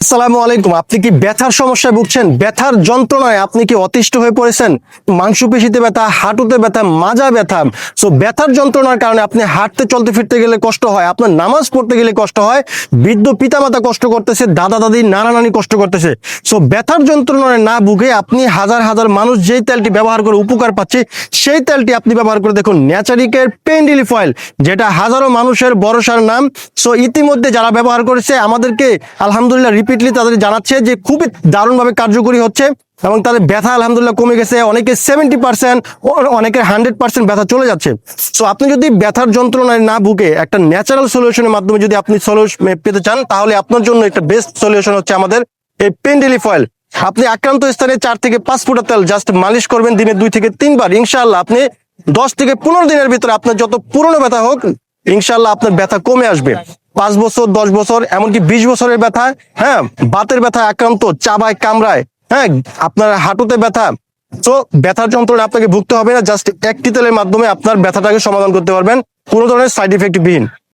আসসালামু আলাইকুম। আপনি কি ব্যথার সমস্যায় ভুগছেন? ব্যথার যন্ত্রণায় আপনি কি অতিষ্ঠ হয়ে পড়েছেন? মাংসপেশিতে ব্যথা, হাঁটুতে ব্যথা, মাজা ব্যথা। সো ব্যথার যন্ত্রণার কারণে আপনি হাঁটতে চলতে ফিরতে গেলে কষ্ট হয়, আপনার নামাজ পড়তে গেলে কষ্ট হয়, বৃদ্ধ পিতামাতা কষ্ট করতেছে, দাদা দাদি নানা নানি কষ্ট করতেছে। সো ব্যথার যন্ত্রণায় না ভুগে আপনি হাজার হাজার মানুষ যেই তেলটি ব্যবহার করে উপকার পাচ্ছে, সেই তেলটি আপনি ব্যবহার করে দেখুন। ন্যাচারিকের পেইন রিলিফ অয়েল, যেটা হাজারো মানুষের ভরসার নাম। সো ইতিমধ্যে যারা ব্যবহার করেছে আমাদেরকে আলহামদুলিল্লাহ রিপিটলি তাদের জানাচ্ছে যে খুবই দারুণভাবে কার্যকরী হচ্ছে এবং তাদের ব্যথা আলহামদুলিল্লাহ কমে গেছে। অনেকে 70%, অনেকের 100% ব্যথা চলে যাচ্ছে। সো আপনি যদি ব্যথার যন্ত্রণায় না ভুগে একটা ন্যাচারাল সলিউশনের মাধ্যমে যদি আপনি সলিউশন পেতে চান, তাহলে আপনার জন্য একটা বেস্ট সলিউশন হচ্ছে আমাদের এই পেইন রিলিফ অয়েল। আপনি আক্রান্ত স্থানে 4 থেকে 5 ফোঁটা তেল জাস্ট মালিশ করবেন দিনে 2 থেকে 3 বার। ইনশাআল্লাহ আপনি 10 থেকে 15 দিনের ভিতরে আপনার যত পুরনো ব্যথা হোক, ইনশাআল্লাহ আপনার ব্যথা কমে আসবে। 5 বছর, 10 বছর, এমনকি 20 বছরের ব্যথা, হ্যাঁ, বাতের ব্যথা আক্রান্ত, চাবায় কামড়ায়, হ্যাঁ, আপনার হাঁটুতে ব্যথা। তো ব্যথার যন্ত্রণা আপনাকে ভুগতে হবে না, জাস্ট একটি তেলের মাধ্যমে আপনার ব্যথাটাকে সমাধান করতে পারবেন, কোনো ধরনের সাইড ইফেক্ট বিহীন।